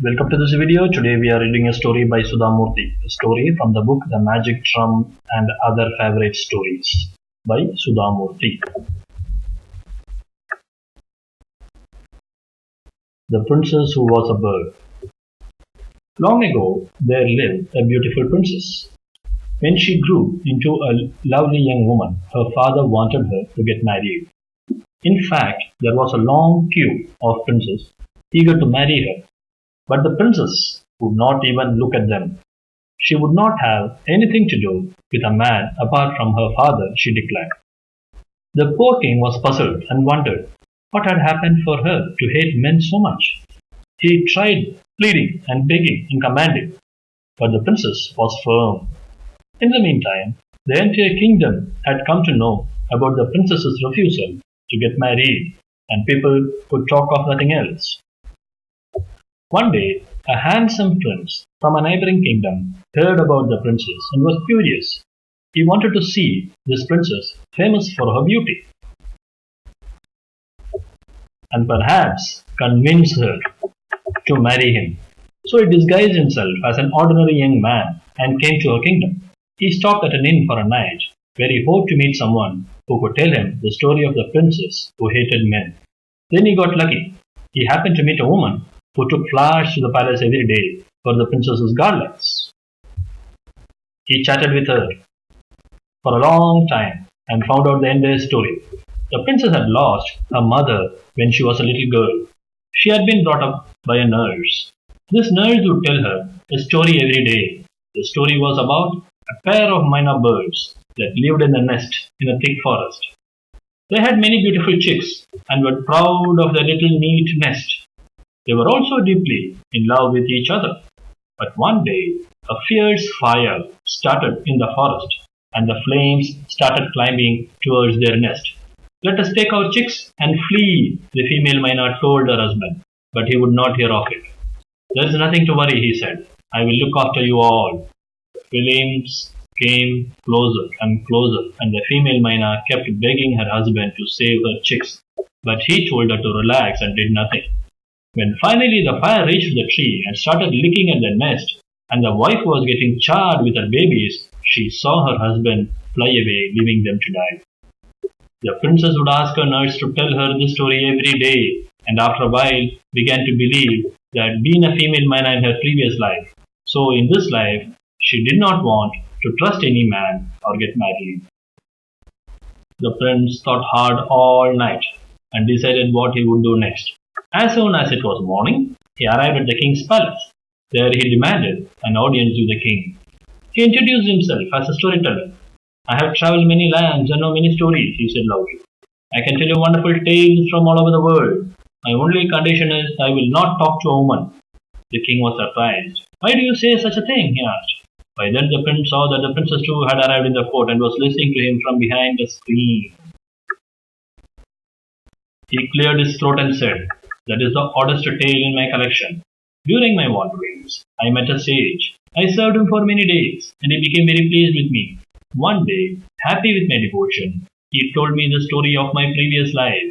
Welcome to this video. Today we are reading a story by Sudha, a story from the book The Magic Drum and Other Favorite Stories by Sudha. The Princess Who Was a Bird. Long ago, there lived a beautiful princess. When she grew into a lovely young woman, her father wanted her to get married. In fact, there was a long queue of princes eager to marry her. But the princess would not even look at them. She would not have anything to do with a man apart from her father, she declared. The poor king was puzzled and wondered what had happened for her to hate men so much. He tried pleading and begging and commanding, but the princess was firm. In the meantime, the entire kingdom had come to know about the princess's refusal to get married, and people could talk of nothing else. One day, a handsome prince from a neighboring kingdom heard about the princess and was curious. He wanted to see this princess famous for her beauty and perhaps convince her to marry him. So he disguised himself as an ordinary young man and came to her kingdom. He stopped at an inn for a night where he hoped to meet someone who could tell him the story of the princess who hated men. Then he got lucky. He happened to meet a woman who took flowers to the palace every day for the princess's garlands. He chatted with her for a long time and found out the entire story. The princess had lost her mother when she was a little girl. She had been brought up by a nurse. This nurse would tell her a story every day. The story was about a pair of minor birds that lived in a nest in a thick forest. They had many beautiful chicks and were proud of their little neat nest. They were also deeply in love with each other. But one day, a fierce fire started in the forest, and the flames started climbing towards their nest. "Let us take our chicks and flee," the female myna told her husband, but he would not hear of it. "There is nothing to worry," he said. "I will look after you all." The flames came closer and closer, and the female myna kept begging her husband to save her chicks, but he told her to relax and did nothing. When finally the fire reached the tree and started licking at the nest, and the wife was getting charred with her babies, she saw her husband fly away, leaving them to die. The princess would ask her nurse to tell her this story every day, and after a while began to believe that been a female myna in her previous life. So in this life, she did not want to trust any man or get married. The prince thought hard all night and decided what he would do next. As soon as it was morning, he arrived at the king's palace. There he demanded an audience with the king. He introduced himself as a storyteller. "I have travelled many lands and know many stories," he said loudly. "I can tell you wonderful tales from all over the world. My only condition is I will not talk to a woman." The king was surprised. "Why do you say such a thing?" he asked. By then the prince saw that the princess too had arrived in the court and was listening to him from behind the screen. He cleared his throat and said, "That is the oddest tale in my collection. During my wanderings, I met a sage. I served him for many days, and he became very pleased with me. One day, happy with my devotion, he told me the story of my previous life.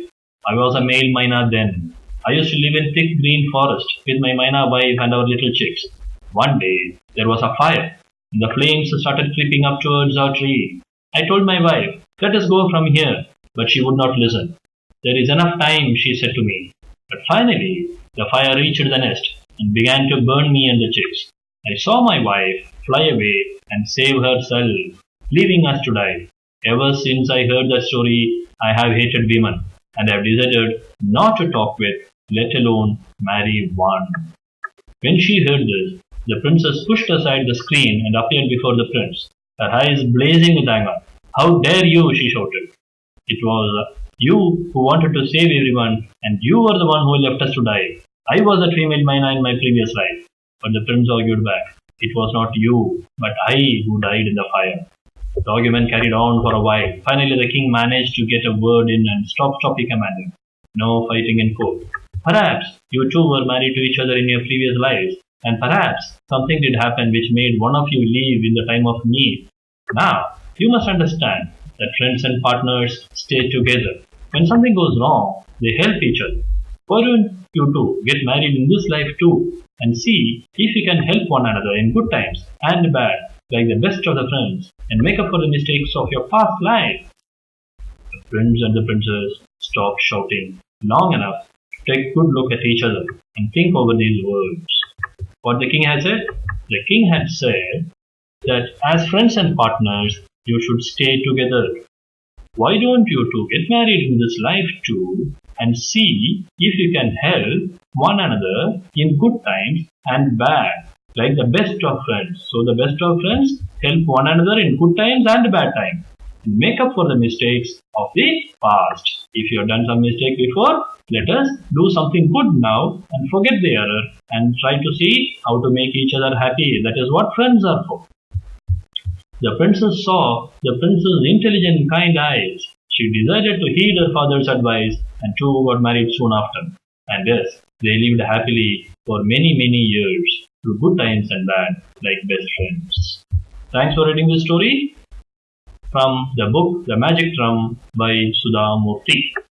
I was a male myna then. I used to live in thick green forest with my myna wife and our little chicks. One day, there was a fire, and the flames started creeping up towards our tree. I told my wife, 'Let us go from here,' but she would not listen. 'There is enough time,' she said to me. But finally, the fire reached the nest and began to burn me and the chicks. I saw my wife fly away and save herself, leaving us to die. Ever since I heard that story, I have hated women, and have decided not to talk with, let alone marry one." When she heard this, the princess pushed aside the screen and appeared before the prince, her eyes blazing with anger. "How dare you?" she shouted. "It was you who wanted to save everyone, and you were the one who left us to die. I was a female myna in my previous life." But the prince argued back. "It was not you, but I who died in the fire." The argument carried on for a while. Finally the king managed to get a word in and stop, he commanded. "No fighting in court. Perhaps you two were married to each other in your previous lives, and perhaps something did happen which made one of you leave in the time of need. Now, you must understand that friends and partners stay together. When something goes wrong, they help each other. Why don't you two get married in this life too and see if you can help one another in good times and bad, like the best of the friends, and make up for the mistakes of your past life? The prince and the princess stopped shouting long enough to take a good look at each other and think over these words. What the king had said? The king had said that as friends and partners, you should stay together. Why don't you two get married in this life too and see if you can help one another in good times and bad, like the best of friends. So the best of friends help one another in good times and bad times and make up for the mistakes of the past. If you have done some mistake before, let us do something good now and forget the error and try to see how to make each other happy. That is what friends are for. The princess saw the prince's intelligent, kind eyes. She decided to heed her father's advice and two got married soon after. And yes, they lived happily for many, many years through good times and bad, like best friends. Thanks for reading this story from the book The Magic Drum by Sudha.